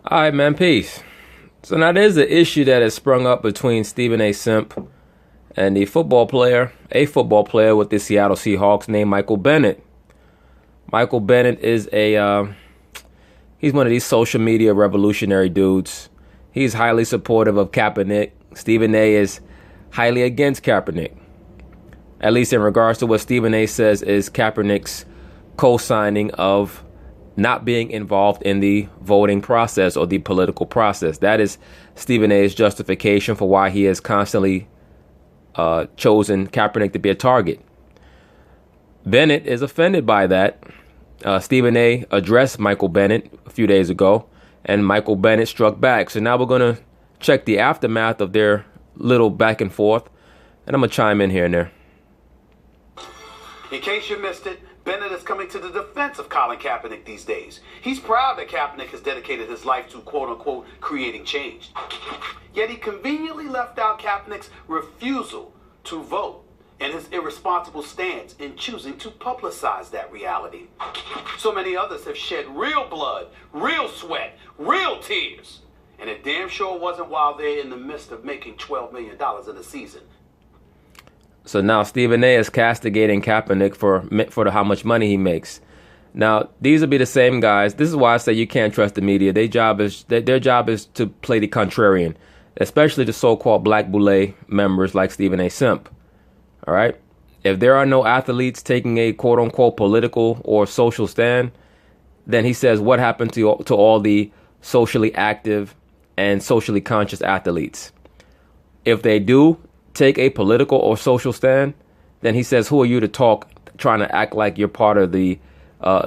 All right, man, peace. So now there's an issue that has sprung up between Stephen A. Simp and a football player with the Seattle Seahawks named Michael Bennett. Michael Bennett is he's one of these social media revolutionary dudes. He's highly supportive of Kaepernick. Stephen A. is highly against Kaepernick, at least in regards to what Stephen A. says is Kaepernick's co-signing of not being involved in the voting process or the political process. That is Stephen A.'s justification for why he has constantly chosen Kaepernick to be a target. Bennett is offended by that. Stephen A. addressed Michael Bennett a few days ago, and Michael Bennett struck back. So now we're going to check the aftermath of their little back and forth, and I'm going to chime in here and there. In case you missed it, Bennett is coming to the defense of Colin Kaepernick these days. He's proud that Kaepernick has dedicated his life to, quote-unquote, creating change. Yet he conveniently left out Kaepernick's refusal to vote and his irresponsible stance in choosing to publicize that reality. So many others have shed real blood, real sweat, real tears. And it damn sure wasn't while they're in the midst of making $12 million in a season. So now Stephen A. is castigating Kaepernick for how much money he makes. Now, these will be the same guys. This is why I say you can't trust the media. Their job is to play the contrarian, especially the so-called Black Boule members like Stephen A. Simp. All right? If there are no athletes taking a quote-unquote political or social stand, then he says, what happened to all the socially active and socially conscious athletes? If they do take a political or social stand, then he says, who are you to talk, trying to act like you're part of the,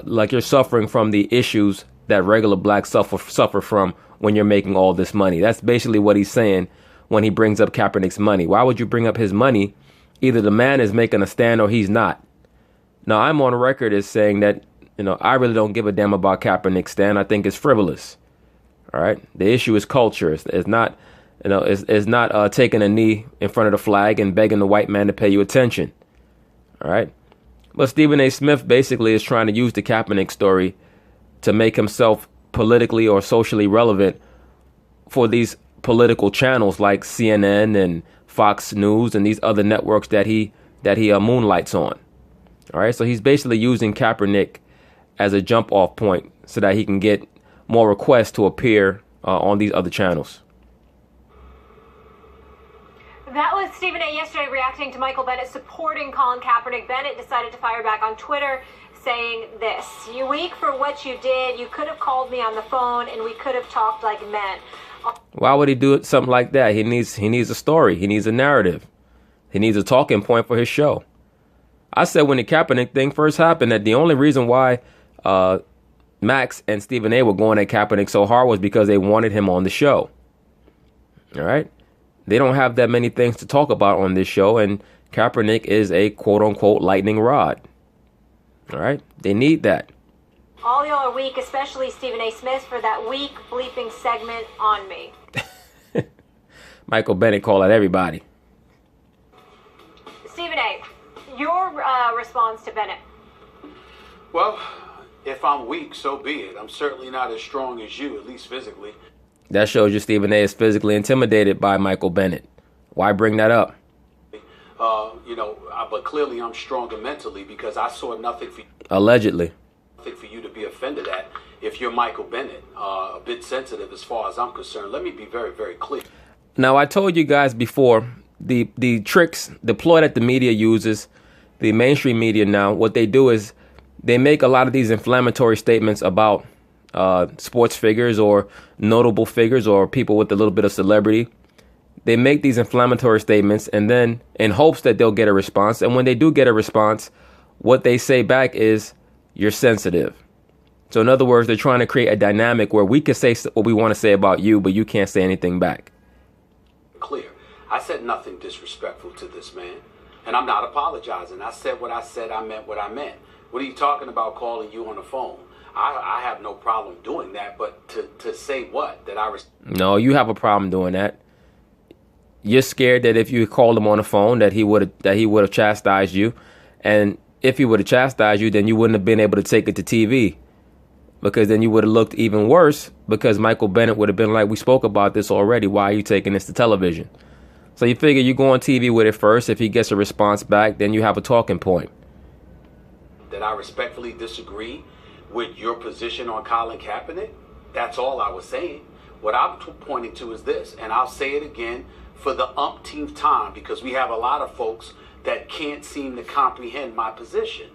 like you're suffering from the issues that regular blacks suffer from when you're making all this money? That's basically what he's saying when he brings up Kaepernick's money. Why would you bring up his money? Either the man is making a stand or he's not. Now, I'm on record as saying that, I really don't give a damn about Kaepernick's stand. I think it's frivolous. All right. The issue is culture. It's not, it's not taking a knee in front of the flag and begging the white man to pay you attention. All right. But Stephen A. Smith basically is trying to use the Kaepernick story to make himself politically or socially relevant for these political channels like CNN and Fox News and these other networks that he moonlights on. All right. So he's basically using Kaepernick as a jump off point so that he can get more requests to appear on these other channels. That was Stephen A. yesterday reacting to Michael Bennett supporting Colin Kaepernick. Bennett decided to fire back on Twitter saying this: "You're weak for what you did. You could have called me on the phone and we could have talked like men." Why would he do something like that? He needs a story. He needs a narrative. He needs a talking point for his show. I said when the Kaepernick thing first happened that the only reason why Max and Stephen A. were going at Kaepernick so hard was because they wanted him on the show. All right. They don't have that many things to talk about on this show, and Kaepernick is a quote-unquote lightning rod. All right? They need that. All y'all are weak, especially Stephen A. Smith, for that weak bleeping segment on me. Michael Bennett called out everybody. Stephen A., your response to Bennett. Well, if I'm weak, so be it. I'm certainly not as strong as you, at least physically. That shows you Stephen A. is physically intimidated by Michael Bennett. Why bring that up? But clearly I'm stronger mentally because I saw nothing for you. Allegedly. Nothing for you to be offended at if you're Michael Bennett. A bit sensitive as far as I'm concerned. Let me be very, very clear. Now, I told you guys before, the tricks, the ploy that the media uses, the mainstream media now, what they do is they make a lot of these inflammatory statements about sports figures or notable figures or people with a little bit of celebrity. They make these inflammatory statements and then in hopes that they'll get a response. And when they do get a response, what they say back is, you're sensitive. So in other words, they're trying to create a dynamic where we can say what we want to say about you, but you can't say anything back. Clear. I said nothing disrespectful to this man, and I'm not apologizing. I said what I said. I meant what I meant. What are you talking about calling you on the phone? I have no problem doing that, but to say what? No, you have a problem doing that. You're scared that if you called him on the phone that he would have chastised you, and if he would have chastised you, then you wouldn't have been able to take it to TV. because then you would have looked even worse, because Michael Bennett would have been like, we spoke about this already. Why are you taking this to television? So you figure you go on TV with it first. If he gets a response back, then you have a talking point. That I respectfully disagree with your position on Colin Kaepernick. That's all I was saying. What I'm pointing to is this, and I'll say it again for the umpteenth time, because we have a lot of folks that can't seem to comprehend my position.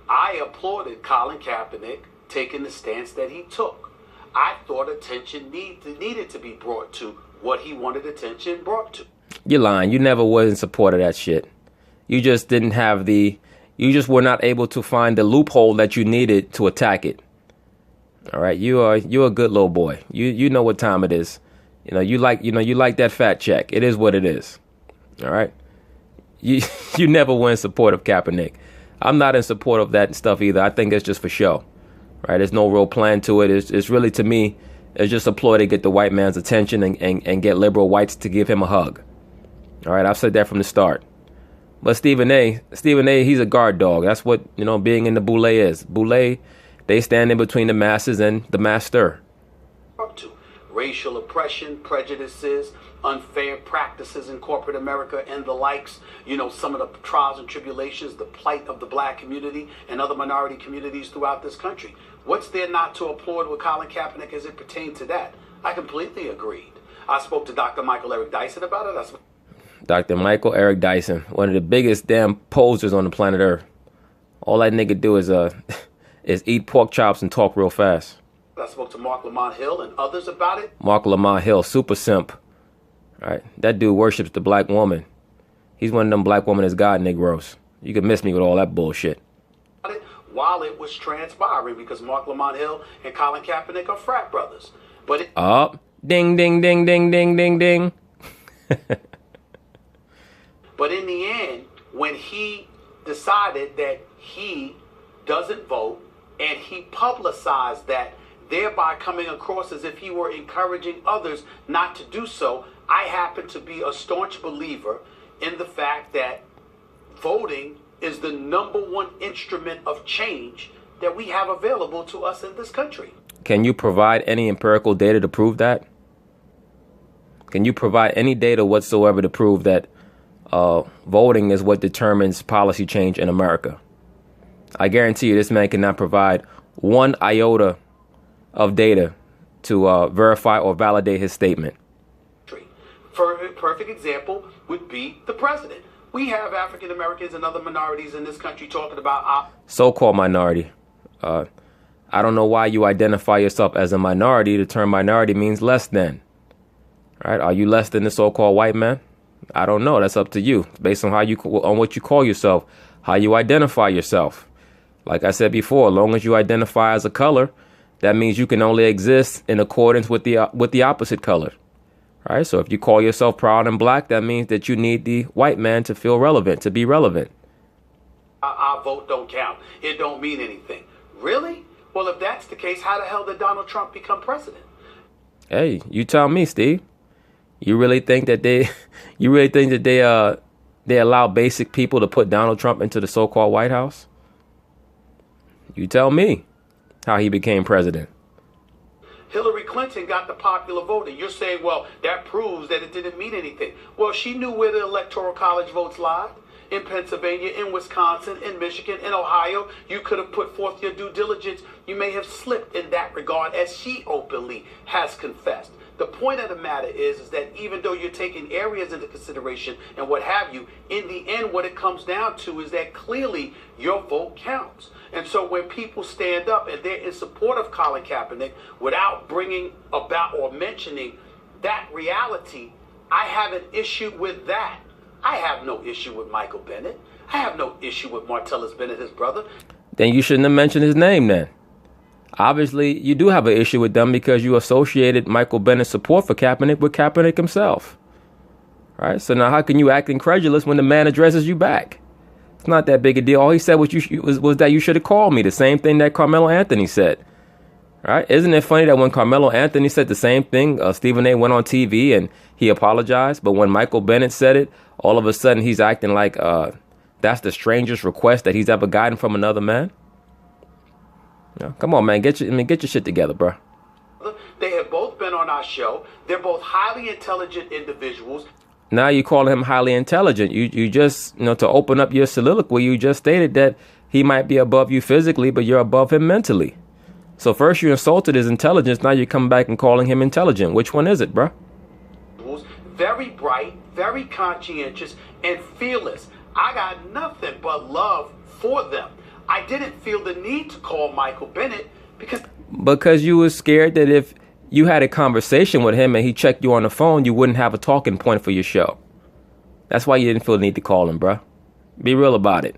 I applauded Colin Kaepernick taking the stance that he took. I thought attention needed to be brought to what he wanted attention brought to. You're lying. You never was in support of that shit. You just didn't have you just were not able to find the loophole that you needed to attack it. All right, you're a good little boy. You know what time it is. You like that fat check. It is what it is. All right. You never were in support of Kaepernick. I'm not in support of that stuff either. I think it's just for show. Right? There's no real plan to it. It's really, to me, it's just a ploy to get the white man's attention and get liberal whites to give him a hug. All right, I've said that from the start. But Stephen A, he's a guard dog. That's what, being in the Boule is. Boule, they stand in between the masses and the master. Up to racial oppression, prejudices, unfair practices in corporate America and the likes, some of the trials and tribulations, the plight of the black community and other minority communities throughout this country. What's there not to applaud with Colin Kaepernick as it pertained to that? I completely agreed. I spoke to Dr. Michael Eric Dyson about it. Dr. Michael Eric Dyson, one of the biggest damn posers on the planet Earth. All that nigga do is eat pork chops and talk real fast. I spoke to Mark Lamont Hill and others about it. Mark Lamont Hill, super simp. All right, that dude worships the black woman. He's one of them black woman is God Negroes. You can miss me with all that bullshit. While it was transpiring, because Mark Lamont Hill and Colin Kaepernick are frat brothers. But ding, ding, ding, ding, ding, ding, ding. But in the end, when he decided that he doesn't vote and he publicized that, thereby coming across as if he were encouraging others not to do so, I happen to be a staunch believer in the fact that voting is the #1 instrument of change that we have available to us in this country. Can you provide any empirical data to prove that? Can you provide any data whatsoever to prove that voting is what determines policy change in America? I guarantee you this man cannot provide one iota of data to verify or validate his statement. For a perfect example would be the president. We have African Americans and other minorities in this country talking about so-called minority. I don't know why you identify yourself as a minority. The term minority means less than. Right? Are you less than the so-called white man? I don't know. That's up to you. Based on on what you call yourself, how you identify yourself. Like I said before, as long as you identify as a color, that means you can only exist in accordance with the opposite color. All right. So if you call yourself proud and black, that means that you need the white man to feel relevant, to be relevant. Our vote don't count. It don't mean anything. Really? Well, if that's the case, how the hell did Donald Trump become president? Hey, you tell me, Steve. You really think that they allow basic people to put Donald Trump into the so-called White House? You tell me how he became president. Hillary Clinton got the popular vote, and you're saying, well, that proves that it didn't mean anything. Well, she knew where the Electoral College votes lied. In Pennsylvania, in Wisconsin, in Michigan, in Ohio. You could have put forth your due diligence. You may have slipped in that regard, as she openly has confessed. The point of the matter is that even though you're taking areas into consideration and what have you, in the end, what it comes down to is that clearly your vote counts. And so when people stand up and they're in support of Colin Kaepernick without bringing about or mentioning that reality, I have an issue with that. I have no issue with Michael Bennett. I have no issue with Martellus Bennett, his brother. Then you shouldn't have mentioned his name then. Obviously, you do have an issue with them because you associated Michael Bennett's support for Kaepernick with Kaepernick himself. All right? So now how can you act incredulous when the man addresses you back? It's not that big a deal. All he said was that you should have called me. The same thing that Carmelo Anthony said. All right? Isn't it funny that when Carmelo Anthony said the same thing, Stephen A. went on TV and he apologized, but when Michael Bennett said it, all of a sudden he's acting like that's the strangest request that he's ever gotten from another man? Yeah, come on, man. Get your shit together, bro. They have both been on our show. They're both highly intelligent individuals. Now you call him highly intelligent. You just, to open up your soliloquy, you just stated that he might be above you physically, but you're above him mentally. So first you insulted his intelligence. Now you come back and calling him intelligent. Which one is it, bro? Very bright, very conscientious, and fearless. I got nothing but love for them. I didn't feel the need to call Michael Bennett because you were scared that if you had a conversation with him and he checked you on the phone, you wouldn't have a talking point for your show. That's why you didn't feel the need to call him, bro. Be real about it.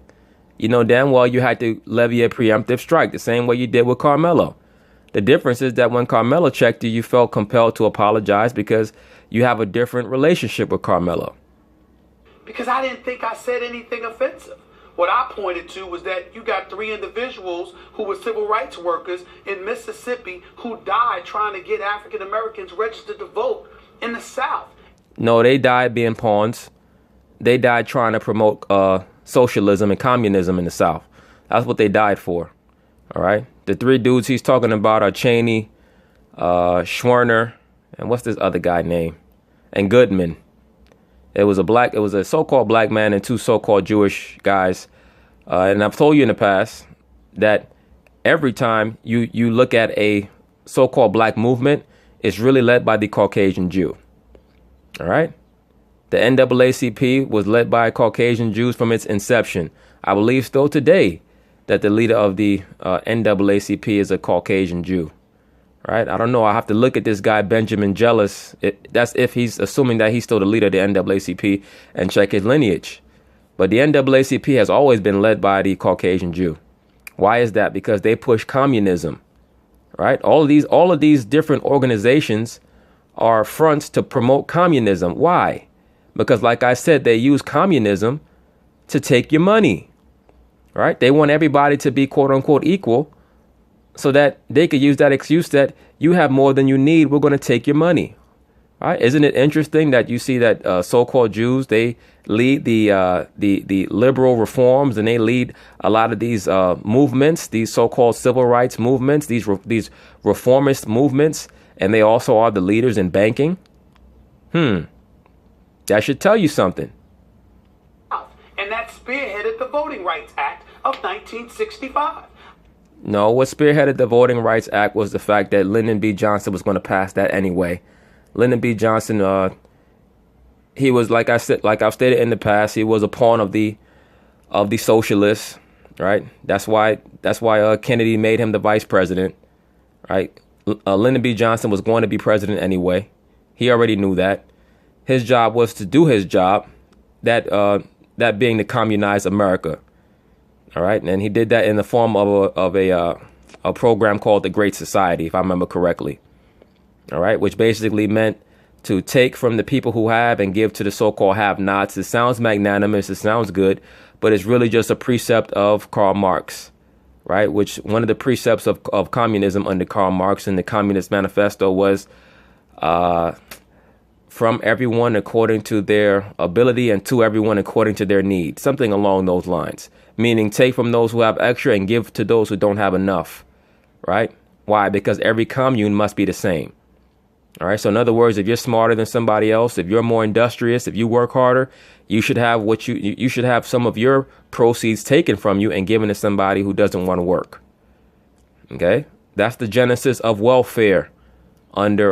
You know damn well you had to levy a preemptive strike the same way you did with Carmelo. The difference is that when Carmelo checked you, you felt compelled to apologize because you have a different relationship with Carmelo. Because I didn't think I said anything offensive. What I pointed to was that you got 3 individuals who were civil rights workers in Mississippi who died trying to get African Americans registered to vote in the South. No, they died being pawns. They died trying to promote socialism and communism in the South. That's what they died for. All right. The 3 dudes he's talking about are Cheney, Schwerner, and what's this other guy name? And Goodman. It was a so-called black man and 2 so-called Jewish guys. And I've told you in the past that every time you look at a so-called black movement, it's really led by the Caucasian Jew. All right. The NAACP was led by Caucasian Jews from its inception. I believe still today that the leader of the NAACP is a Caucasian Jew. Right? I don't know. I have to look at this guy, Benjamin Jealous. That's if he's assuming that he's still the leader of the NAACP and check his lineage. But the NAACP has always been led by the Caucasian Jew. Why is that? Because they push communism. Right? All of these different organizations are fronts to promote communism. Why? Because like I said, they use communism to take your money. Right? They want everybody to be quote unquote equal, so that they could use that excuse that you have more than you need. We're going to take your money. All right. Isn't it interesting that you see that so-called Jews, they lead the liberal reforms, and they lead a lot of these movements, these so-called civil rights movements, these reformist movements, and they also are the leaders in banking. That should tell you something. And that spearheaded the Voting Rights Act of 1965. No, what spearheaded the Voting Rights Act was the fact that Lyndon B. Johnson was going to pass that anyway. Lyndon B. Johnson, he was, like I've stated in the past, he was a pawn of the socialists, right? That's why Kennedy made him the vice president, right? Lyndon B. Johnson was going to be president anyway. He already knew that. His job was to do his job, that being to communize America. All right. And he did that in the form of a program called the Great Society, if I remember correctly. All right. Which basically meant to take from the people who have and give to the so-called have-nots. It sounds magnanimous. It sounds good, but it's really just a precept of Karl Marx. Right. Which one of the precepts of communism under Karl Marx in the Communist Manifesto was from everyone according to their ability and to everyone according to their need. Something along those lines. Meaning take from those who have extra and give to those who don't have enough. Right? Why? Because every commune must be the same. All right. So in other words, if you're smarter than somebody else, if you're more industrious, if you work harder, you should have you should have some of your proceeds taken from you and given to somebody who doesn't want to work. OK, that's the genesis of welfare under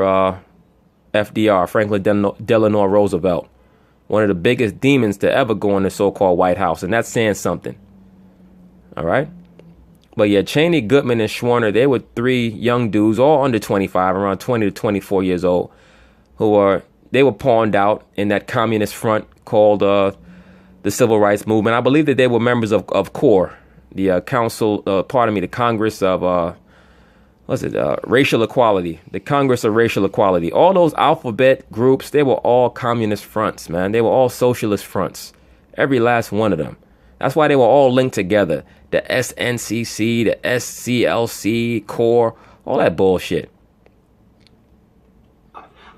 FDR, Franklin Delano Roosevelt, one of the biggest demons to ever go in the so-called White House. And that's saying something. All right. But yeah, Cheney, Goodman, and Schwerner, they were 3 young dudes, all under 25, around 20 to 24 years old, they were pawned out in that communist front called the Civil Rights Movement. I believe that they were members of CORE, the the Congress of, racial equality, the Congress of Racial Equality. All those alphabet groups, they were all communist fronts, man. They were all socialist fronts, every last one of them. That's why they were all linked together. The SNCC, the SCLC, CORE, all that bullshit.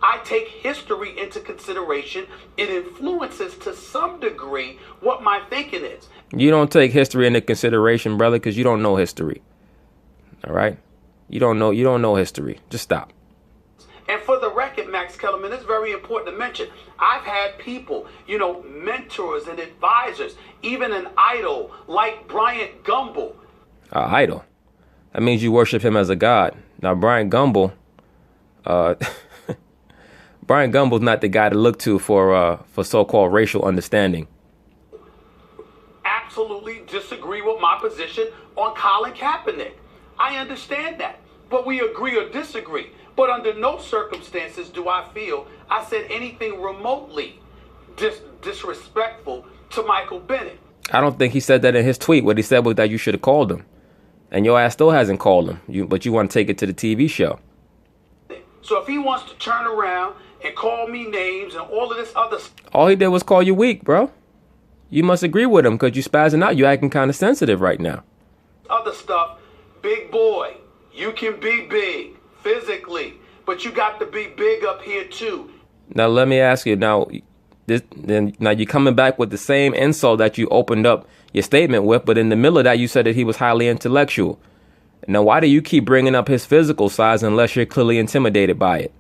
I take history into consideration. It influences to some degree what my thinking is. You don't take history into consideration, brother, because you don't know history. All right? You don't know history. Just stop. And for the record, Max Kellerman, it's very important to mention, I've had people, mentors and advisors, even an idol like Bryant Gumbel. Idol? That means you worship him as a god. Now, Bryant Gumbel, Bryant Gumbel's not the guy to look to for so-called racial understanding. Absolutely disagree with my position on Colin Kaepernick. I understand that, but we agree or disagree. But under no circumstances do I feel I said anything remotely disrespectful to Michael Bennett. I don't think he said that in his tweet. What he said was that you should have called him. And your ass still hasn't called him. But you want to take it to the TV show. So if he wants to turn around and call me names and all of this other stuff. All he did was call you weak, bro. You must agree with him because you spazzing out. You acting kind of sensitive right now. Other stuff, big boy, you can be big physically, but you got to be big up here too. Now let me ask you. Now you're coming back with the same insult that you opened up your statement with, but in the middle of that you said that he was highly intellectual. Now why do you keep bringing up his physical size unless you're clearly intimidated by it?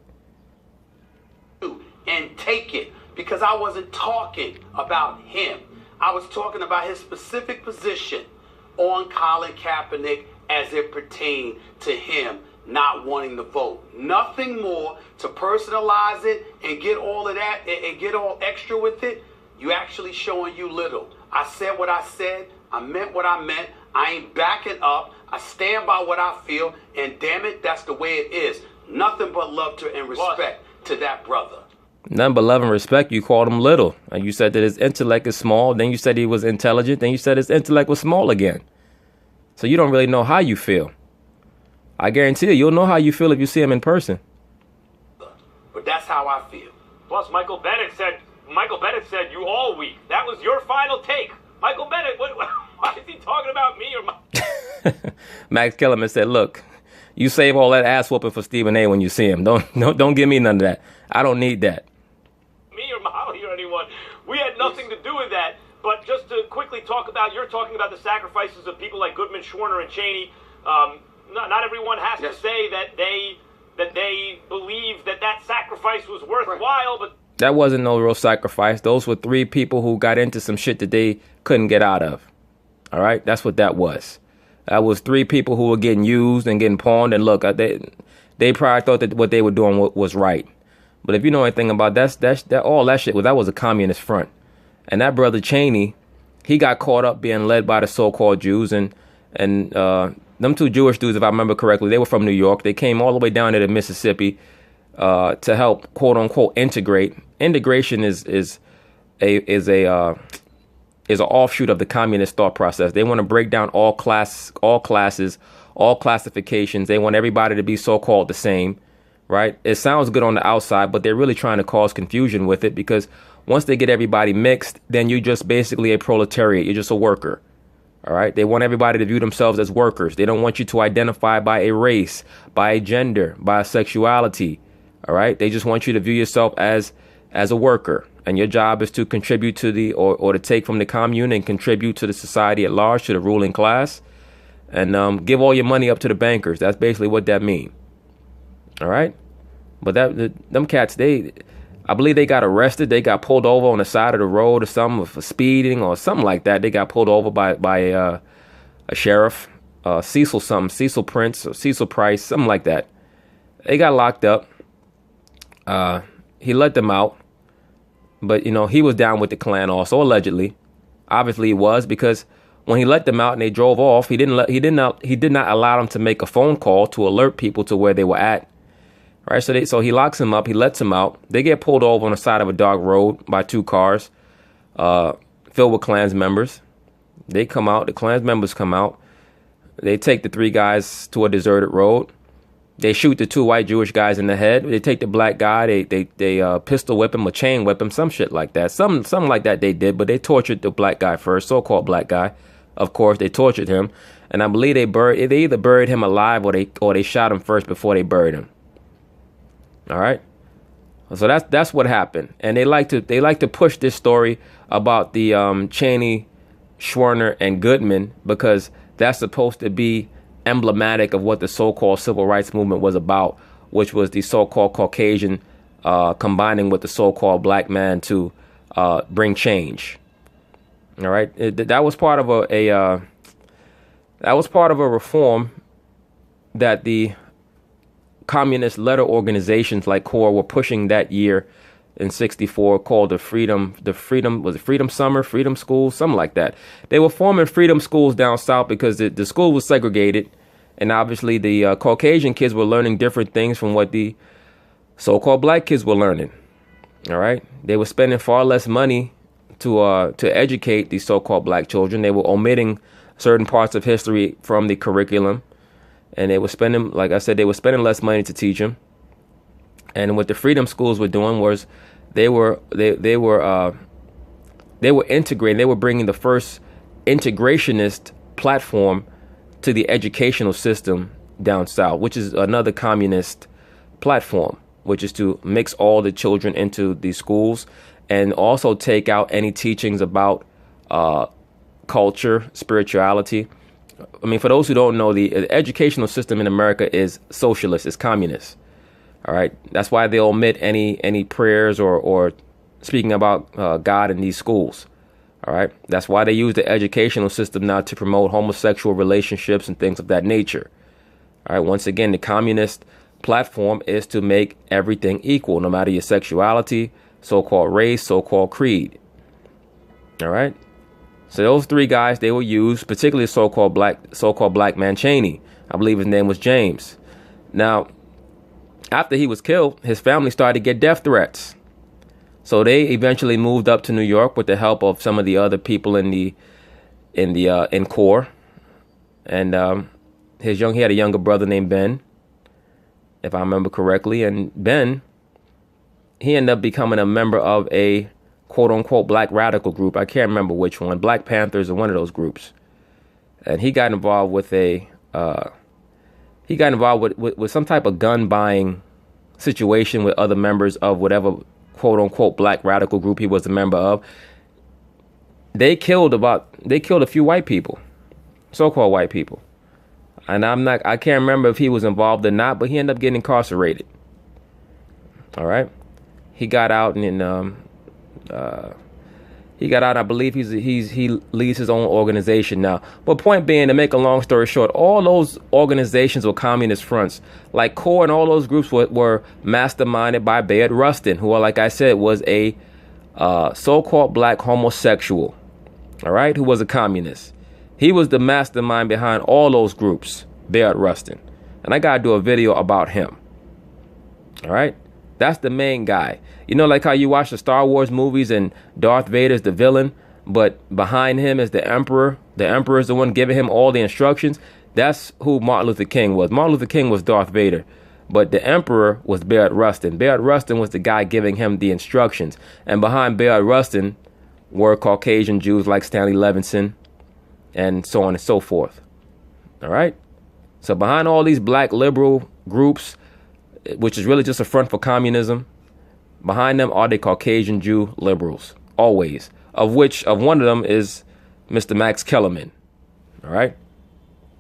And take it, because I wasn't talking about him. I was talking about his specific position on Colin Kaepernick as it pertained to him not wanting to vote. Nothing more to personalize it and get all of that and get all extra with it. You actually showing you little. I said what I said. I meant what I meant. I ain't backing up. I stand by what I feel. And damn it, that's the way it is. Nothing but love and respect to that brother. None but love and respect. You called him little. And you said that his intellect is small. Then you said he was intelligent. Then you said his intellect was small again. So you don't really know how you feel. I guarantee you'll know how you feel if you see him in person. But that's how I feel. Plus, Michael Bennett said you all weak. That was your final take. Michael Bennett, why is he talking about me or my... Max Kellerman said, look, you save all that ass whooping for Stephen A when you see him. Don't give me none of that. I don't need that. Me or Molly or anyone. We had nothing to do with that. But just to quickly talk about, you're talking about the sacrifices of people like Goodman, Schwerner, and Cheney. Not everyone has to say that they believe that sacrifice was worthwhile, but that wasn't no real sacrifice. Those were three people who got into some shit that they couldn't get out of. All right, that's what that was. That was three people who were getting used and getting pawned. And look, they probably thought that what they were doing was right. But if you know anything about that all that shit was a communist front. And that brother Cheney, he got caught up being led by the so-called Jews and them two Jewish dudes, if I remember correctly, they were from New York. They came all the way down to the Mississippi to help, quote unquote, integrate. Integration is an offshoot of the communist thought process. They want to break down all classes, all classifications. They want everybody to be so-called the same, right? It sounds good on the outside, but they're really trying to cause confusion with it because once they get everybody mixed, then you're just basically a proletariat. You're just a worker. All right. They want everybody to view themselves as workers. They don't want you to identify by a race, by a gender, by a sexuality. All right. They just want you to view yourself as a worker. And your job is to contribute to or to take from the commune and contribute to the society at large, to the ruling class, and give all your money up to the bankers. That's basically what that means. All right. But them cats, I believe they got arrested. They got pulled over on the side of the road or something for speeding or something like that. They got pulled over by a sheriff, Cecil Prince or Cecil Price, something like that. They got locked up. He let them out, but he was down with the Klan also, allegedly. Obviously he was, because when he let them out and they drove off, he did not allow them to make a phone call to alert people to where they were at. Right, so he locks him up. He lets him out. They get pulled over on the side of a dark road by two cars filled with Klans members. They come out. The Klans members come out. They take the three guys to a deserted road. They shoot the two white Jewish guys in the head. They take the black guy. They pistol whip him or chain whip him, some shit like that. Something like that they did. But they tortured the black guy first, so-called black guy. Of course, they tortured him, and I believe they either buried him alive or they shot him first before they buried him. All right. So that's what happened. And they like to push this story about the Cheney, Schwerner, and Goodman because that's supposed to be emblematic of what the so-called civil rights movement was about, which was the so-called Caucasian combining with the so-called black man to bring change. All right, that was part of a reform that the communist letter organizations like CORE were pushing that year in '64, called the Freedom Summer, Freedom Schools, something like that. They were forming freedom schools down south because the school was segregated, and obviously the Caucasian kids were learning different things from what the so-called black kids were learning. All right, they were spending far less money to educate these so-called black children. They were omitting certain parts of history from the curriculum, and they were spending, like I said, they were spending less money to teach them. And what the freedom schools were doing was they were integrating. They were bringing the first integrationist platform to the educational system down south, which is another communist platform, which is to mix all the children into these schools and also take out any teachings about culture, spirituality. I mean, for those who don't know, the educational system in America is socialist, it's communist. All right. That's why they omit any prayers or speaking about God in these schools. All right. That's why they use the educational system now to promote homosexual relationships and things of that nature. All right. Once again, the communist platform is to make everything equal, no matter your sexuality, so-called race, so-called creed. All right. So those three guys, they were used, particularly so-called black man Cheney. I believe his name was James. Now, after he was killed, his family started to get death threats. So they eventually moved up to New York with the help of some of the other people in CORE. And he had a younger brother named Ben, if I remember correctly. And Ben, he ended up becoming a member of a quote unquote black radical group. I can't remember which one. Black Panthers or one of those groups. And he got involved with with some type of gun buying situation with other members of whatever quote unquote black radical group he was a member of. They killed a few white people, so-called white people. And I can't remember if he was involved or not, but he ended up getting incarcerated. All right. He got out and I believe he leads his own organization now. But point being, to make a long story short, all those organizations were communist fronts. Like CORE and all those groups were masterminded by Bayard Rustin, who, like I said, was a so-called black homosexual. All right, who was a communist. He was the mastermind behind all those groups, Bayard Rustin. And I got to do a video about him. All right. That's the main guy. You know, like how you watch the Star Wars movies and Darth Vader's the villain, but behind him is the Emperor. The Emperor is the one giving him all the instructions. That's who Martin Luther King was. Martin Luther King was Darth Vader, but the Emperor was Bayard Rustin. Bayard Rustin was the guy giving him the instructions. And behind Bayard Rustin were Caucasian Jews like Stanley Levinson and so on and so forth. All right. So behind all these black liberal groups, which is really just a front for communism, behind them are the Caucasian Jew liberals, always, of one of them is Mr. Max Kellerman. All right.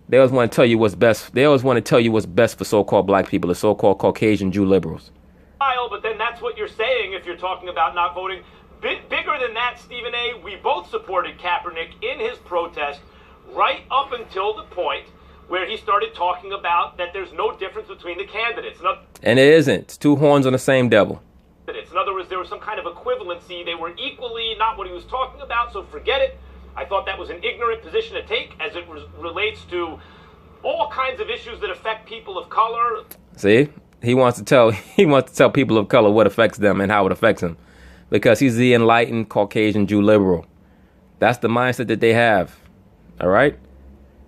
They always want to tell you what's best. They always want to tell you what's best for so-called black people, the so-called Caucasian Jew liberals. But then that's what you're saying if you're talking about not voting. Bigger than that, Stephen A., we both supported Kaepernick in his protest right up until the point where he started talking about that there's no difference between the candidates. And it isn't. It's two horns on the same devil. In other words, there was some kind of equivalency. They were equally not what he was talking about, so forget it. I thought that was an ignorant position to take as it relates to all kinds of issues that affect people of color. See, he wants to tell people of color what affects them and how it affects them, because he's the enlightened Caucasian Jew liberal. That's the mindset that they have. All right.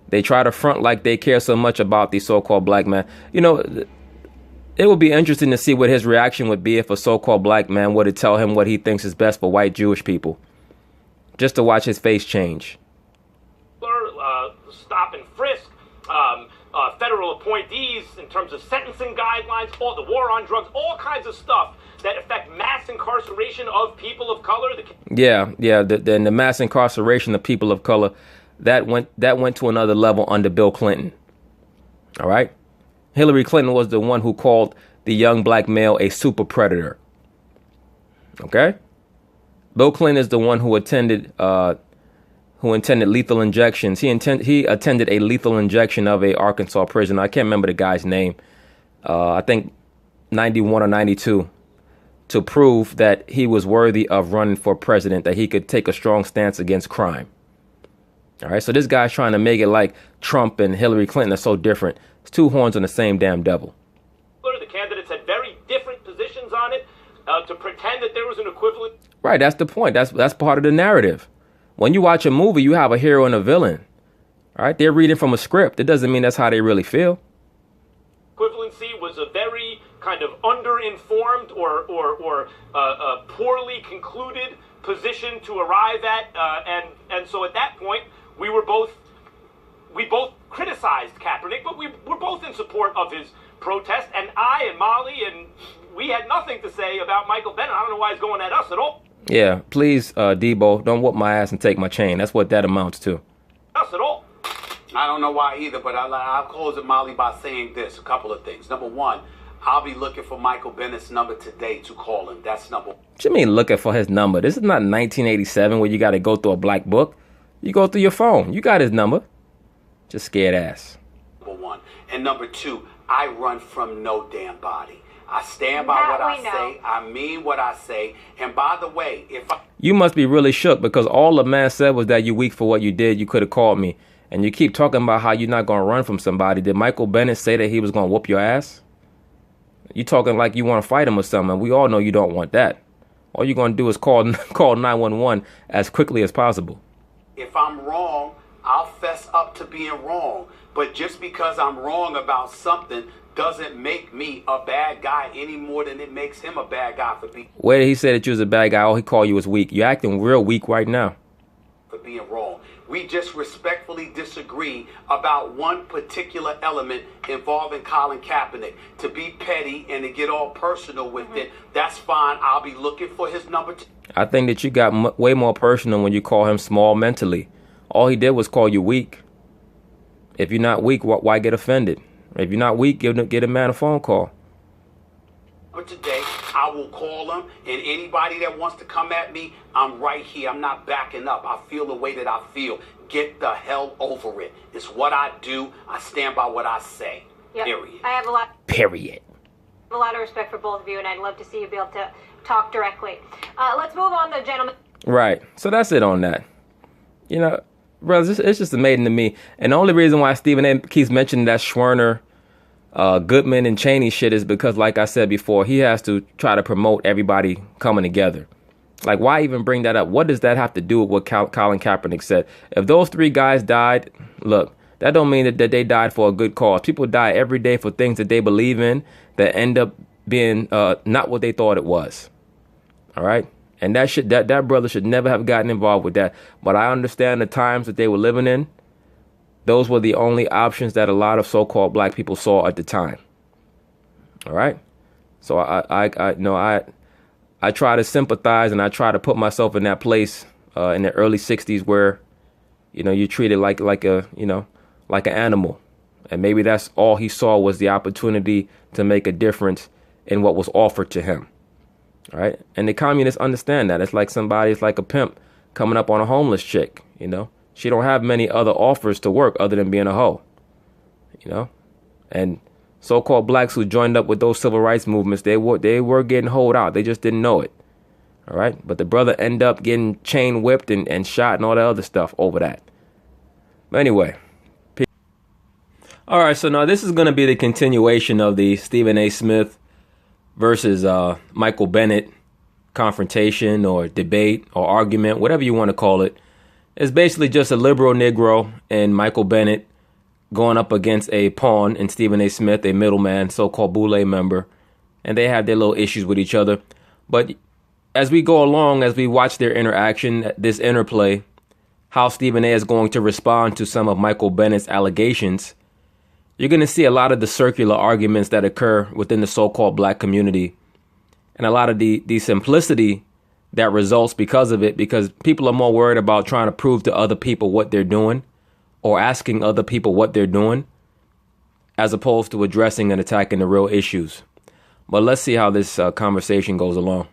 They try to front like they care so much about the so-called black man. You know, it would be interesting to see what his reaction would be if a so-called black man were to tell him what he thinks is best for white Jewish people. Just to watch his face change. Stop and frisk, federal appointees in terms of sentencing guidelines, all the war on drugs, all kinds of stuff that affect mass incarceration of people of color. The mass incarceration of people of color, that went to another level under Bill Clinton. All right. Hillary Clinton was the one who called the young black male a super predator. Okay. Bill Clinton is the one who intended lethal injections. He attended a lethal injection of a Arkansas prisoner. I can't remember the guy's name. I think 91 or 92, to prove that he was worthy of running for president, that he could take a strong stance against crime. All right. So this guy's trying to make it like Trump and Hillary Clinton are so different. It's two horns on the same damn devil. The candidates had very different positions on it. To pretend that there was an equivalent. Right. That's the point. That's part of the narrative. When you watch a movie, you have a hero and a villain. All right. They're reading from a script. It doesn't mean that's how they really feel. Equivalency was a very kind of underinformed or poorly concluded position to arrive at. And so at that point, we both criticized Kaepernick, but we were both in support of his protest. And I and Molly and we had nothing to say about Michael Bennett. I don't know why he's going at us at all. Yeah, please, Debo, don't whoop my ass and take my chain. That's what that amounts to. Us at all. I don't know why either, but I'll close it, Molly, by saying this. A couple of things. Number one, I'll be looking for Michael Bennett's number today to call him. That's number one. What you mean looking for his number? This is not 1987 where you got to go through a black book. You go through your phone. You got his number. Just scared ass. Number one. And number two, I run from no damn body. I stand by what I say. I mean what I say. And by the way, you must be really shook because all the man said was that you're weak for what you did. You could have called me. And you keep talking about how you're not going to run from somebody. Did Michael Bennett say that he was going to whoop your ass? You talking like you want to fight him or something. We all know you don't want that. All you're going to do is call 911 as quickly as possible. If I'm wrong, I'll fess up to being wrong. But just because I'm wrong about something doesn't make me a bad guy any more than it makes him a bad guy for being. Where did he say that you was a bad guy? All he called you was weak. You're acting real weak right now. For being wrong. We just respectfully disagree about one particular element involving Colin Kaepernick. To be petty and to get all personal with it, that's fine. I'll be looking for his number. I think that you got way more personal when you call him small mentally. All he did was call you weak. If you're not weak, why get offended? If you're not weak, get a man a phone call. But today, I will call him, and anybody that wants to come at me, I'm right here. I'm not backing up. I feel the way that I feel. Get the hell over it. It's what I do. I stand by what I say. Yep. Period. I have a lot. Period. A lot of respect for both of you, and I'd love to see you be able to talk directly. Let's move on, though, gentlemen. Right. So that's it on that. You know, brothers, it's just amazing to me. And the only reason why Stephen A. keeps mentioning that Schwerner, Goodman, and Cheney shit is because, like I said before, he has to try to promote everybody coming together. Like, why even bring that up? What does that have to do with what Colin Kaepernick said? If those three guys died, look, that don't mean that they died for a good cause. People die every day for things that they believe in that end up being not what they thought it was. All right? And that brother should never have gotten involved with that. But I understand the times that they were living in. Those were the only options that a lot of so-called black people saw at the time. All right? So I try to sympathize and I try to put myself in that place in the early 60s where, you're treated like an animal. And maybe that's all he saw was the opportunity to make a difference in what was offered to him. All right. And the communists understand that. It's like a pimp coming up on a homeless chick. She don't have many other offers to work other than being a hoe. And so-called blacks who joined up with those civil rights movements, they were getting hoed out. They just didn't know it. All right. But the brother ended up getting chain whipped and shot and all that other stuff over that. But anyway. All right. So now this is going to be the continuation of the Stephen A. Smith versus Michael Bennett confrontation or debate or argument, whatever you want to call it. It's basically just a liberal Negro and Michael Bennett going up against a pawn in Stephen A. Smith, a middleman, so-called Boule member. And they have their little issues with each other. But as we go along, as we watch their interaction, this interplay, how Stephen A. is going to respond to some of Michael Bennett's allegations, you're going to see a lot of the circular arguments that occur within the so-called black community and a lot of the simplicity that results because of it, because people are more worried about trying to prove to other people what they're doing or asking other people what they're doing as opposed to addressing and attacking the real issues. But let's see how this conversation goes along.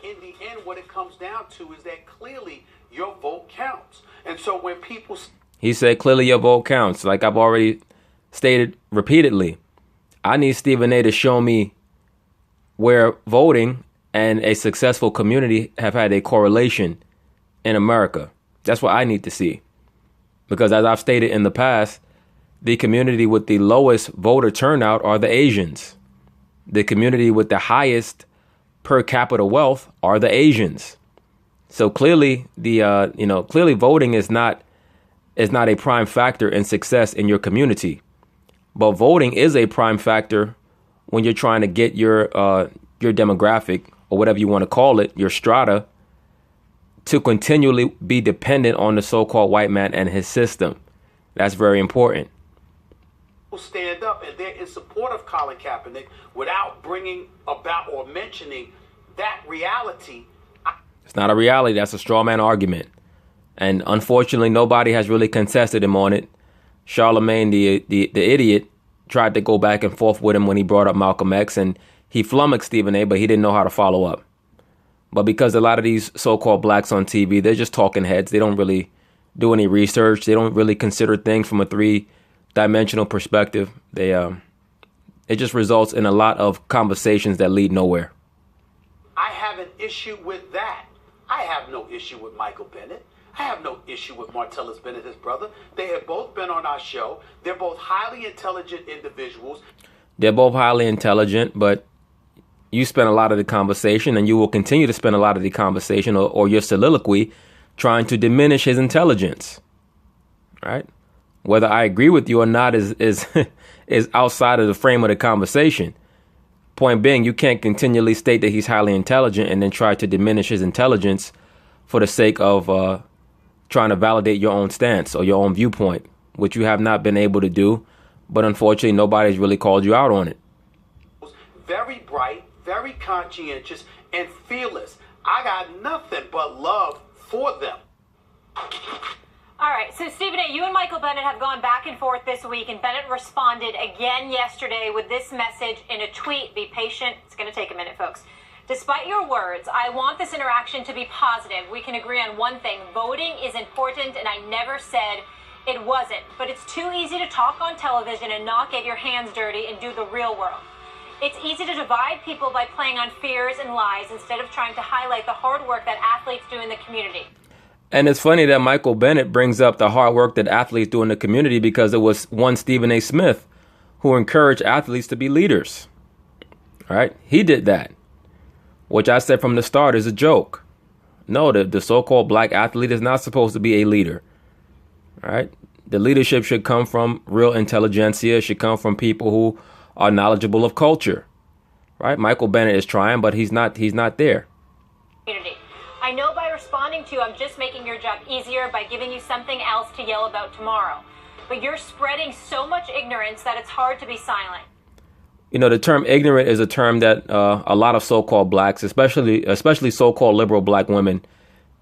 In the end, what it comes down to is that clearly your vote counts. And so when people... He said, clearly your vote counts. Like I've already stated repeatedly, I need Stephen A to show me where voting and a successful community have had a correlation in America. That's what I need to see. Because as I've stated in the past, the community with the lowest voter turnout are the Asians. The community with the highest per capita wealth are the Asians. So clearly, clearly voting is not a prime factor in success in your community. But voting is a prime factor when you're trying to get your demographic, or whatever you want to call it, your strata, to continually be dependent on the so-called white man and his system. That's very important. Stand up and they're in support of Colin Kaepernick without bringing about or mentioning that reality. It's not a reality. That's a straw man argument. And unfortunately, nobody has really contested him on it. Charlemagne, the idiot, tried to go back and forth with him when he brought up Malcolm X, and he flummoxed Stephen A, but he didn't know how to follow up. But because a lot of these so-called blacks on TV, they're just talking heads. They don't really do any research. They don't really consider things from a three-dimensional perspective. It just results in a lot of conversations that lead nowhere. I have an issue with that. I have no issue with Michael Bennett. I have no issue with Martellus Bennett, his brother. They have both been on our show. They're both highly intelligent individuals. They're both highly intelligent, but you spend a lot of the conversation, and you will continue to spend a lot of the conversation or your soliloquy trying to diminish his intelligence. Right? Whether I agree with you or not is outside of the frame of the conversation. Point being, you can't continually state that he's highly intelligent and then try to diminish his intelligence for the sake of trying to validate your own stance or your own viewpoint, which you have not been able to do. But unfortunately, nobody's really called you out on it. Very bright, very conscientious, and fearless. I got nothing but love for them. All right, so Stephen A., you and Michael Bennett have gone back and forth this week, and Bennett responded again yesterday with this message in a tweet. Be patient. It's going to take a minute, folks. Despite your words, I want this interaction to be positive. We can agree on one thing. Voting is important, and I never said it wasn't. But it's too easy to talk on television and not get your hands dirty and do the real world. It's easy to divide people by playing on fears and lies instead of trying to highlight the hard work that athletes do in the community. And it's funny that Michael Bennett brings up the hard work that athletes do in the community, because it was one Stephen A. Smith who encouraged athletes to be leaders. All right? He did that, which I said from the start is a joke. No, the so-called black athlete is not supposed to be a leader. All right? The leadership should come from real intelligentsia. It should come from people who are knowledgeable of culture. Right? Michael Bennett is trying, but he's not there. I know by responding to you, I'm just making your job easier by giving you something else to yell about tomorrow. But you're spreading so much ignorance that it's hard to be silent. You know, the term ignorant is a term that a lot of so-called blacks, especially so-called liberal black women,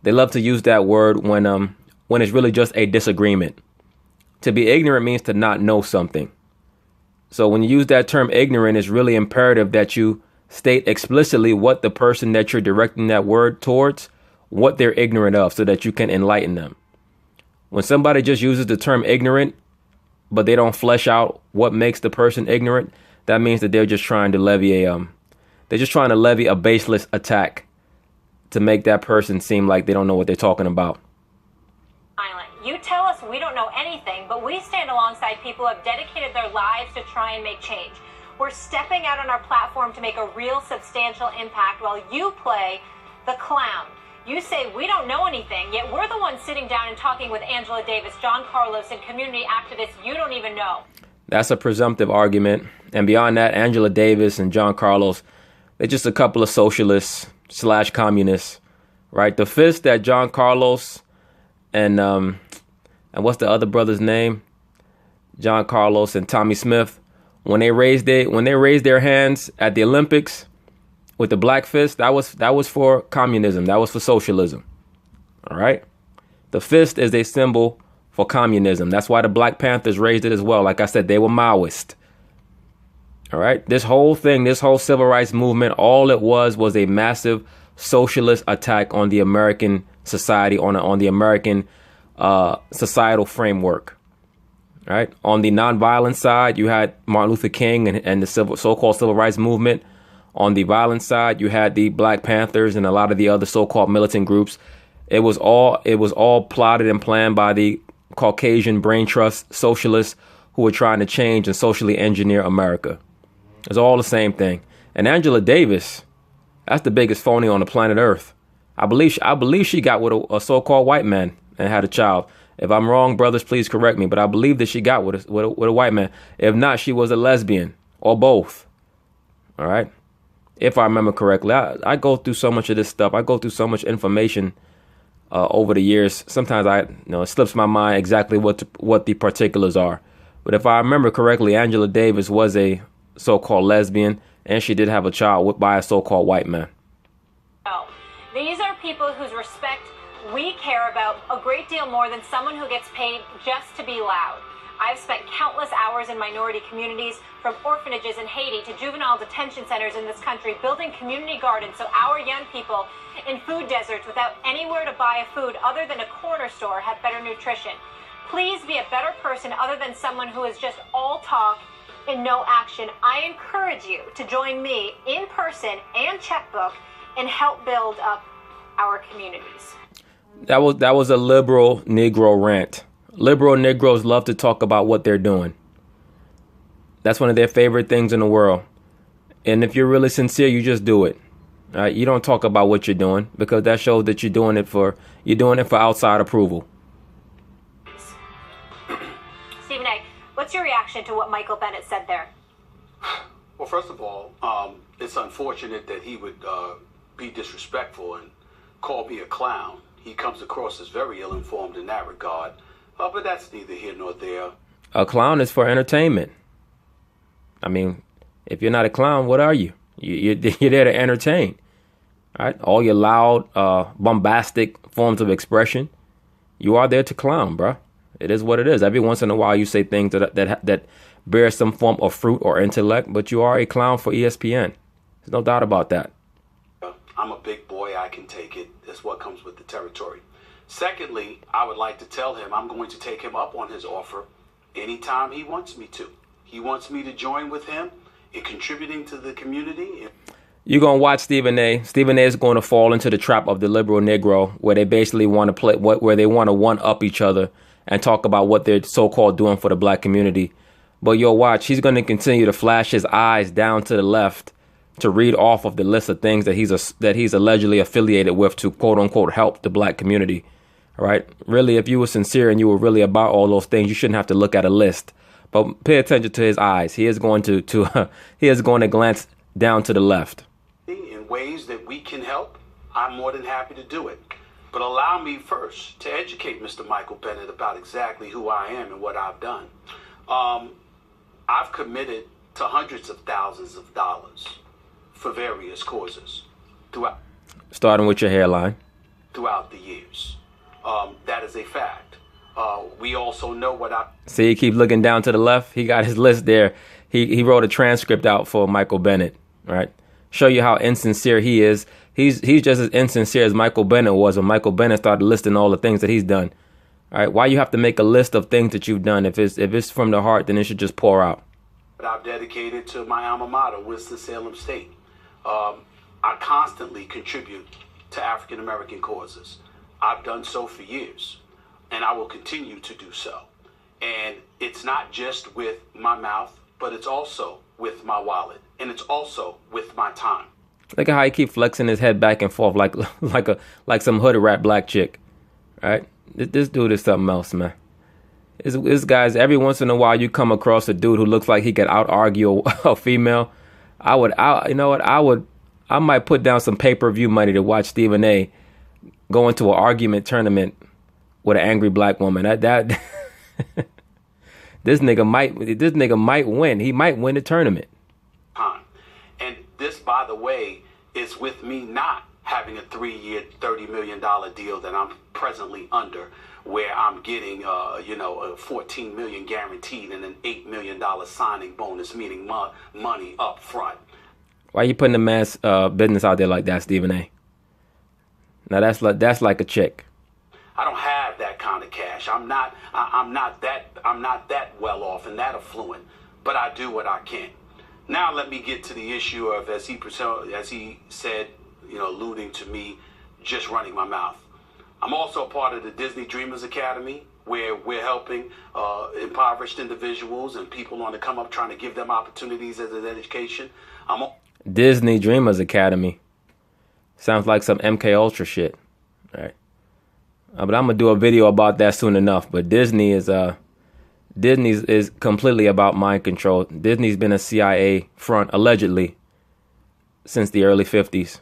they love to use that word when it's really just a disagreement. To be ignorant means to not know something. So when you use that term ignorant, it's really imperative that you state explicitly what the person that you're directing that word towards, what they're ignorant of, so that you can enlighten them. When somebody just uses the term ignorant, but they don't flesh out what makes the person ignorant, that means that they're just trying to levy a baseless attack to make that person seem like they don't know what they're talking about. You tell us we don't know anything, but we stand alongside people who have dedicated their lives to try and make change. We're stepping out on our platform to make a real substantial impact while you play the clown. You say we don't know anything, yet we're the ones sitting down and talking with Angela Davis, John Carlos, and community activists you don't even know. That's a presumptive argument. And beyond that, Angela Davis and John Carlos, they're just a couple of socialists / communists, right? The fist that John Carlos and what's the other brother's name? John Carlos and Tommy Smith. When they raised their hands at the Olympics with the black fist, that was for communism. That was for socialism. All right. The fist is a symbol for communism. That's why the Black Panthers raised it as well. Like I said, they were Maoist. All right. This whole thing, this whole civil rights movement, all it was a massive socialist attack on the American society, on the American societal framework. All right. On the nonviolent side, you had Martin Luther King and the so-called civil rights movement. On the violent side, you had the Black Panthers and a lot of the other so-called militant groups. It was all plotted and planned by the Caucasian brain trust socialists who were trying to change and socially engineer America. It's all the same thing. And Angela Davis, that's the biggest phony on the planet Earth. I believe she got with a so-called white man and had a child. If I'm wrong, brothers, please correct me. But I believe that she got with a white man. If not, she was a lesbian or both. All right. If I remember correctly, I go through so much of this stuff. I go through so much information over the years. Sometimes it slips my mind exactly what the particulars are. But if I remember correctly, Angela Davis was a so-called lesbian, and she did have a child by a so-called white man. Oh, these are people whose respect we care about a great deal more than someone who gets paid just to be loud. I've spent countless hours in minority communities, from orphanages in Haiti to juvenile detention centers in this country, building community gardens so our young people in food deserts without anywhere to buy a food other than a corner store have better nutrition. Please be a better person other than someone who is just all talk and no action. I encourage you to join me in person and checkbook and help build up our communities. That was a liberal Negro rant. Liberal Negroes love to talk about what they're doing. That's one of their favorite things in the world. And if you're really sincere, you just do it. All right? You don't talk about what you're doing, because that shows that you're doing it for outside approval. Stephen A., what's your reaction to what Michael Bennett said there? Well, first of all, it's unfortunate that he would be disrespectful and call me a clown. He comes across as very ill-informed in that regard. But that's neither here nor there. A clown is for entertainment. I mean, if you're not a clown, what are you? You're there to entertain. All right? All your loud, bombastic forms of expression, you are there to clown, bruh. It is what it is. Every once in a while, you say things that bear some form of fruit or intellect, but you are a clown for ESPN. There's no doubt about that. I'm a big boy. I can take it. That's what comes with the territory. Secondly, I would like to tell him I'm going to take him up on his offer anytime he wants me to. He wants me to join with him in contributing to the community. You're going to watch Stephen A. Stephen A. is going to fall into the trap of the liberal Negro, where they basically want to play, where they want to one-up each other and talk about what they're so-called doing for the black community. But you'll watch, he's going to continue to flash his eyes down to the left to read off of the list of things that he's allegedly affiliated with to quote-unquote help the black community. All right. Really, if you were sincere and you were really about all those things, you shouldn't have to look at a list. But pay attention to his eyes. He is going to glance down to the left. In ways that we can help, I'm more than happy to do it. But allow me first to educate Mr. Michael Bennett about exactly who I am and what I've done. I've committed to hundreds of thousands of dollars for various causes throughout. Starting with your hairline. Throughout the years. That is a fact. We also know what I... See, he keeps looking down to the left. He got his list there. He wrote a transcript out for Michael Bennett, right? Show you how insincere he is. He's just as insincere as Michael Bennett was when Michael Bennett started listing all the things that he's done. All right, why you have to make a list of things that you've done? If it's from the heart, then it should just pour out. I've dedicated to my alma mater, Winston-Salem State. I constantly contribute to African-American causes. I've done so for years, and I will continue to do so. And it's not just with my mouth, but it's also with my wallet, and it's also with my time. Look at how he keep flexing his head back and forth like some hooded rat black chick, right? This dude is something else, man. This guy's, every once in a while you come across a dude who looks like he could out argue a female. I might put down some pay-per-view money to watch Stephen A. go into an argument tournament with an angry black woman. This nigga might win. He might win the tournament. And this, by the way, is with me not having a 3-year, $30 million deal that I'm presently under, where I'm getting, a $14 million guaranteed and an $8 million signing bonus, meaning money up front. Why you putting the man's business out there like that, Stephen A? Now that's like a check. I don't have that kind of cash. I'm not that well off and that affluent, but I do what I can. Now let me get to the issue of, as he said, alluding to me just running my mouth. I'm also a part of the Disney Dreamers Academy, where we're helping impoverished individuals and people on the come up, trying to give them opportunities as an education. Disney Dreamers Academy. Sounds like some MK Ultra shit. All right. But I'm gonna do a video about that soon enough. But Disney is completely about mind control. Disney's been a CIA front, allegedly, since the early 50s.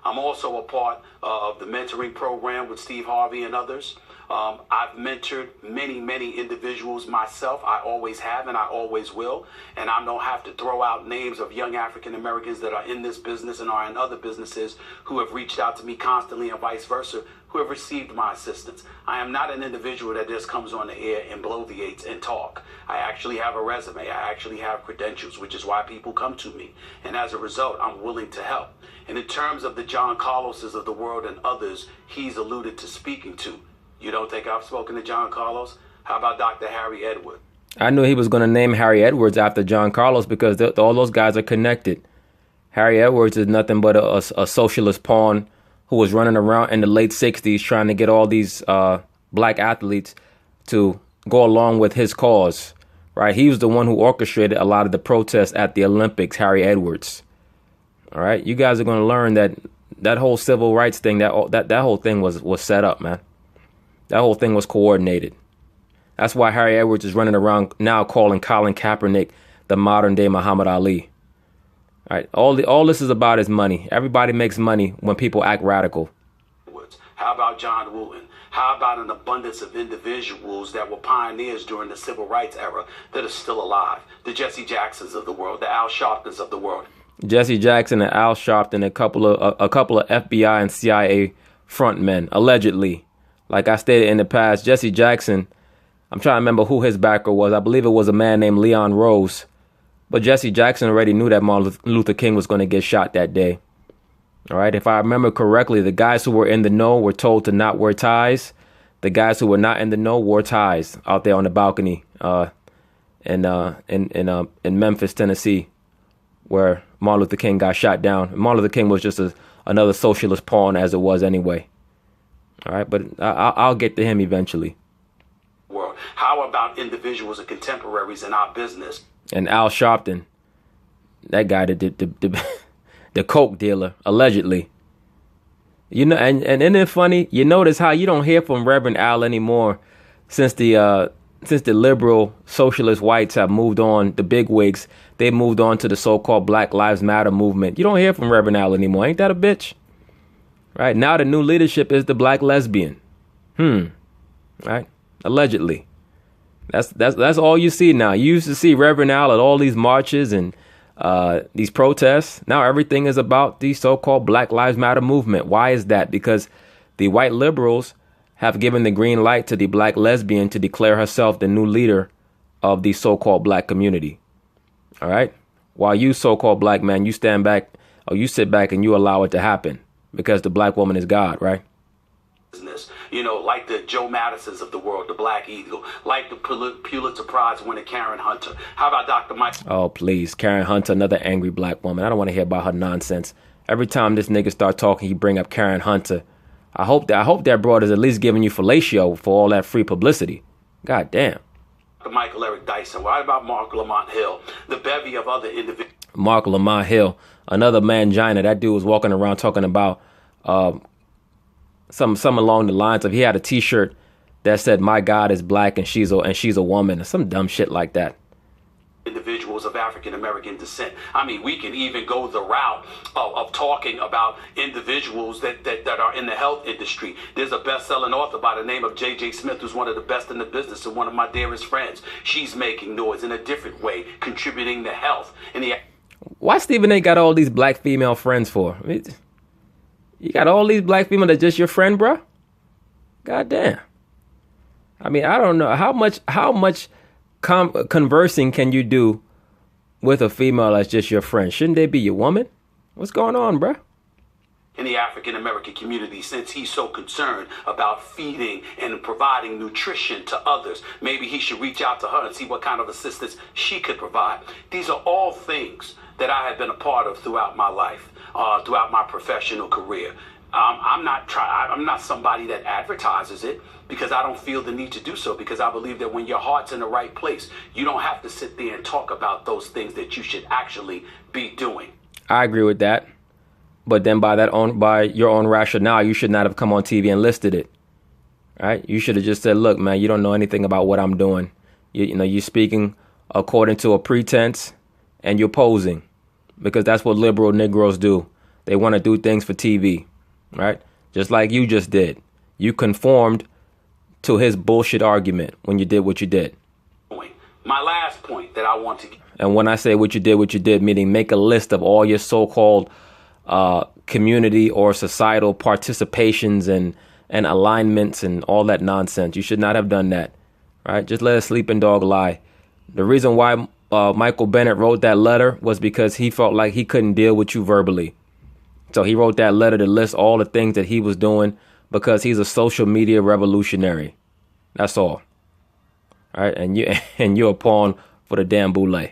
I'm also a part of the mentoring program with Steve Harvey and others. I've mentored many individuals myself. I always have and I always will. And I don't have to throw out names of young African Americans that are in this business and are in other businesses who have reached out to me constantly and vice versa, who have received my assistance. I am not an individual that just comes on the air and bloviates and talk. I actually have a resume. I actually have credentials, which is why people come to me. And as a result, I'm willing to help. And in terms of the John Carloses of the world and others he's alluded to speaking to, you don't think I've spoken to John Carlos? How about Dr. Harry Edwards? I knew he was going to name Harry Edwards after John Carlos because all those guys are connected. Harry Edwards is nothing but a socialist pawn who was running around in the late 60s trying to get all these black athletes to go along with his cause. Right? He was the one who orchestrated a lot of the protests at the Olympics, Harry Edwards. All right? You guys are going to learn that whole civil rights thing, that whole thing was set up, man. That whole thing was coordinated. That's why Harry Edwards is running around now calling Colin Kaepernick the modern day Muhammad Ali. All right, all this is about is money. Everybody makes money when people act radical. How about John Wooten? How about an abundance of individuals that were pioneers during the civil rights era that are still alive? The Jesse Jacksons of the world, the Al Sharptons of the world. Jesse Jackson and Al Sharpton, a couple of FBI and CIA front men, allegedly. Like I stated in the past, Jesse Jackson, I'm trying to remember who his backer was. I believe it was a man named Leon Rose. But Jesse Jackson already knew that Martin Luther King was going to get shot that day. All right. If I remember correctly, the guys who were in the know were told to not wear ties. The guys who were not in the know wore ties out there on the balcony in Memphis, Tennessee, where Martin Luther King got shot down. Martin Luther King was just another socialist pawn, as it was anyway. All right, but I'll get to him eventually. World. How about individuals and contemporaries in our business? And Al Sharpton, that guy that did the coke dealer, allegedly. You know, and isn't it funny? You notice how you don't hear from Reverend Al anymore since the liberal socialist whites have moved on, the bigwigs, they moved on to the so-called Black Lives Matter movement. You don't hear from Reverend Al anymore. Ain't that a bitch? Right now, the new leadership is the black lesbian. Right? Allegedly. That's all you see now. You used to see Reverend Al at all these marches and these protests. Now everything is about the so-called Black Lives Matter movement. Why is that? Because the white liberals have given the green light to the black lesbian to declare herself the new leader of the so-called black community. All right? While you so-called black man, you stand back or you sit back and you allow it to happen. Because the black woman is God, right? Like the Joe Madisons of the world, the Black Eagle, like the Pulitzer Prize winner Karen Hunter. How about Dr. Mike? Oh, please. Karen Hunter, another angry black woman. I don't want to hear about her nonsense. Every time this nigga start talking, he bring up Karen Hunter. I hope that broad is at least giving you fellatio for all that free publicity. God damn. Dr. Michael Eric Dyson. What about Mark Lamont Hill? The bevy of other individuals. Mark Lamont Hill, another mangina. That dude was walking around talking about some along the lines of he had a T-shirt that said "My God is black and she's a woman," or some dumb shit like that. Individuals of African American descent. I mean, we can even go the route of talking about individuals that are in the health industry. There's a best-selling author by the name of J.J. Smith, who's one of the best in the business and one of my dearest friends. She's making noise in a different way, contributing to health. Why Stephen A. got all these black female friends for? I mean, you got all these black female that just your friend, bruh? God damn. I mean, I don't know. How much conversing can you do with a female that's just your friend? Shouldn't they be your woman? What's going on, bruh? In the African American community, since he's so concerned about feeding and providing nutrition to others, maybe he should reach out to her and see what kind of assistance she could provide. These are all things that I have been a part of throughout my life, throughout my professional career. I'm not somebody that advertises it because I don't feel the need to do so, because I believe that when your heart's in the right place, you don't have to sit there and talk about those things that you should actually be doing. I agree with that. But then by your own rationale, you should not have come on TV and listed it. Right? You should have just said, look, man, you don't know anything about what I'm doing. You're speaking according to a pretense and you're posing, because that's what liberal Negroes do. They want to do things for TV, right? Just like you just did. You conformed to his bullshit argument when you did what you did. My last point that I want to... And when I say what you did, meaning make a list of all your so-called community or societal participations and alignments and all that nonsense. You should not have done that, right? Just let a sleeping dog lie. The reason why Michael Bennett wrote that letter was because he felt like he couldn't deal with you verbally. So he wrote that letter to list all the things that he was doing because he's a social media revolutionary. That's all. All right, and you're a pawn for the damn Boule.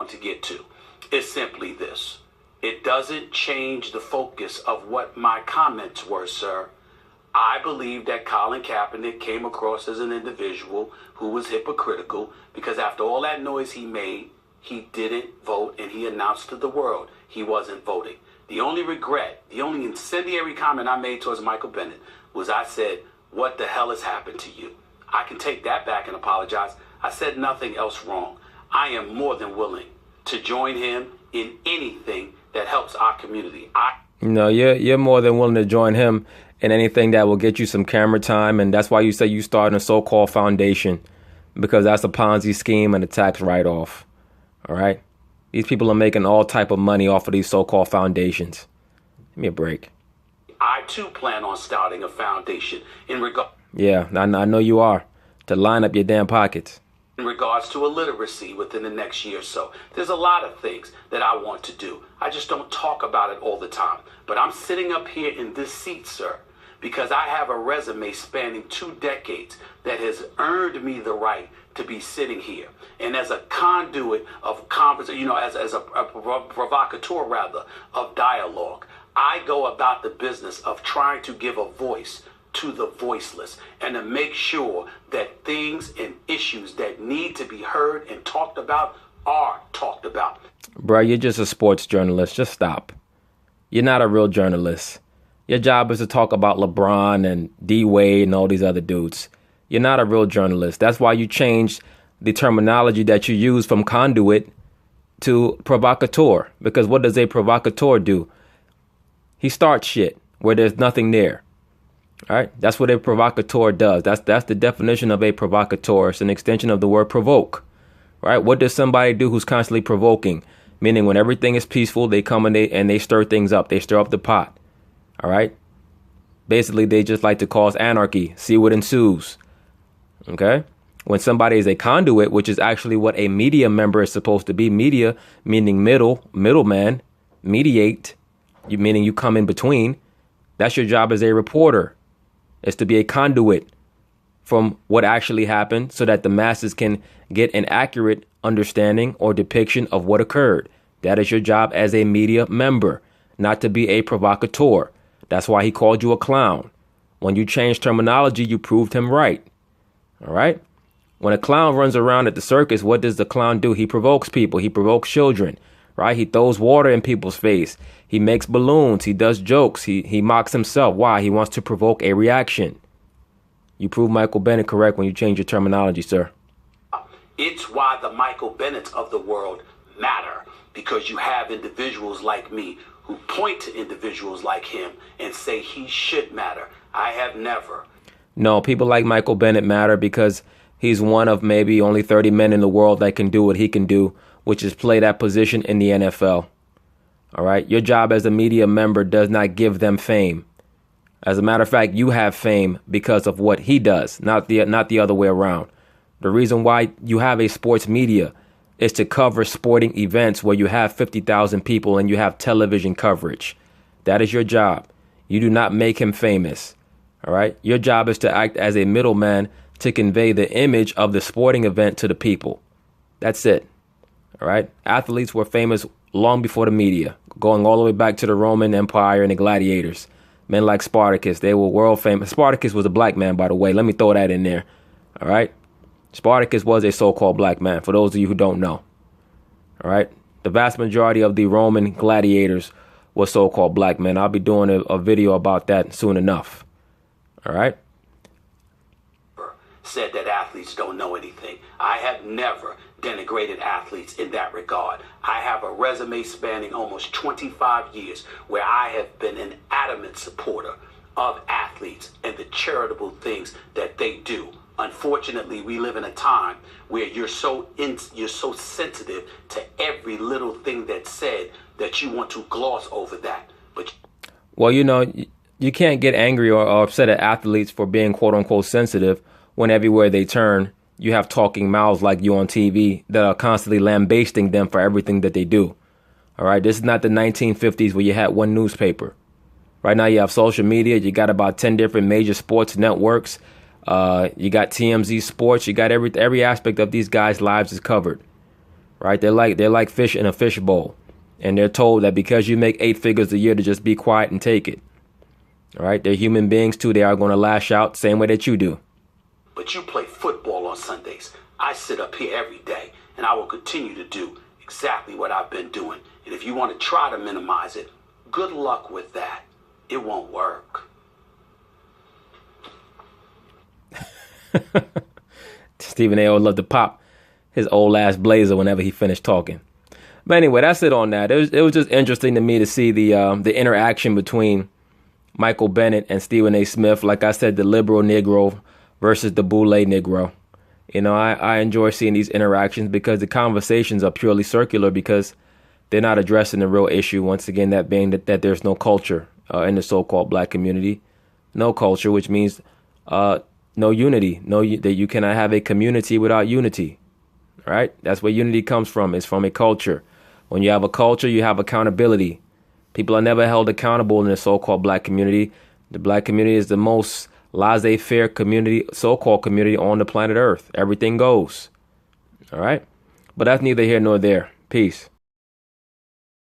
To get to is simply this. It doesn't change the focus of what my comments were, sir. I believe that Colin Kaepernick came across as an individual who was hypocritical because after all that noise he made, he didn't vote, and he announced to the world he wasn't voting. The only regret, the only incendiary comment I made towards Michael Bennett was I said, what the hell has happened to you? I can take that back and apologize. I said nothing else wrong. I am more than willing to join him in anything that helps our community. You're more than willing to join him in anything that will get you some camera time, and that's why you say you start a so-called foundation, because that's a Ponzi scheme and a tax write-off. All right? These people are making all type of money off of these so-called foundations. Give me a break. I too plan on starting a foundation in regard. Yeah, I know you are, to line up your damn pockets. In regards to illiteracy within the next year or so. There's a lot of things that I want to do. I just don't talk about it all the time. But I'm sitting up here in this seat, sir, because I have a resume spanning 2 decades that has earned me the right to be sitting here. And as a conduit of conversation, as a provocateur, rather, of dialogue, I go about the business of trying to give a voice to the voiceless and to make sure that things and issues that need to be heard and talked about are talked about. Bro, you're just a sports journalist. Just stop. You're not a real journalist. Your job is to talk about LeBron and D Wade and all these other dudes. You're not a real journalist. That's why you changed the terminology that you use from conduit to provocateur. Because what does a provocateur do? He starts shit where there's nothing there. All right, that's what a provocateur does. That's the definition of a provocateur. It's an extension of the word provoke. Right? What does somebody do who's constantly provoking? Meaning when everything is peaceful, they come and they stir things up. They stir up the pot. All right. Basically, they just like to cause anarchy. See what ensues. Okay. When somebody is a conduit, which is actually what a media member is supposed to be. Media meaning middleman, mediate. Meaning you come in between. That's your job as a reporter. Is to be a conduit from what actually happened so that the masses can get an accurate understanding or depiction of what occurred. That is your job as a media member, not to be a provocateur. That's why he called you a clown. When you changed terminology, you proved him right. All right. When a clown runs around at the circus, what does the clown do? He provokes people. He provokes children. Right. He throws water in people's face. He makes balloons. He does jokes. He mocks himself. Why? He wants to provoke a reaction. You proved Michael Bennett correct when you change your terminology, sir. It's why the Michael Bennetts of the world matter, because you have individuals like me who point to individuals like him and say he should matter. I have never. No, people like Michael Bennett matter because he's one of maybe only 30 men in the world that can do what he can do which is play that position in the NFL. All right. Your job as a media member does not give them fame. As a matter of fact, you have fame because of what he does, not the other way around. The reason why you have a sports media is to cover sporting events where you have 50,000 people and you have television coverage. That is your job. You do not make him famous. All right. Your job is to act as a middleman to convey the image of the sporting event to the people. That's it. All right. Athletes were famous long before the media, going all the way back to the Roman Empire and the gladiators. Men like Spartacus, they were world famous. Spartacus was a black man, by the way. Let me throw that in there. All right. Spartacus was a so-called black man, for those of you who don't know. All right. The vast majority of the Roman gladiators were so-called black men. I'll be doing a video about that soon enough. All right. Said that athletes don't know anything. I have never denigrated athletes in that regard. I have a resume spanning almost 25 years where I have been an adamant supporter of athletes and the charitable things that they do. Unfortunately, we live in a time where you're so sensitive to every little thing that's said that you want to gloss over that. But well, you can't get angry or upset at athletes for being quote unquote sensitive when everywhere they turn, you have talking mouths like you on TV that are constantly lambasting them for everything that they do. All right. This is not the 1950s where you had one newspaper. Right now you have social media. You got about 10 different major sports networks. You got TMZ Sports. You got every aspect of these guys' lives is covered. Right. They're like fish in a fish bowl. And they're told that because you make 8 figures a year to just be quiet and take it. All right. They're human beings, too. They are going to lash out same way that you do. But you play football on Sundays. I sit up here every day, and I will continue to do exactly what I've been doing. And if you want to try to minimize it, good luck with that. It won't work. Stephen A. would love to pop his old ass blazer whenever he finished talking. But anyway, that's it on that. It was just interesting to me to see the interaction between Michael Bennett and Stephen A. Smith. Like I said, the liberal Negro versus the Boule Negro. I enjoy seeing these interactions because the conversations are purely circular because they're not addressing the real issue. Once again, that being that there's no culture in the so-called black community. No culture, which means no unity. That you cannot have a community without unity. All right? That's where unity comes from. It's from a culture. When you have a culture, you have accountability. People are never held accountable in the so-called black community. The black community is the most laissez-faire community, so-called community on the planet Earth. Everything goes. All right. But that's neither here nor there. Peace.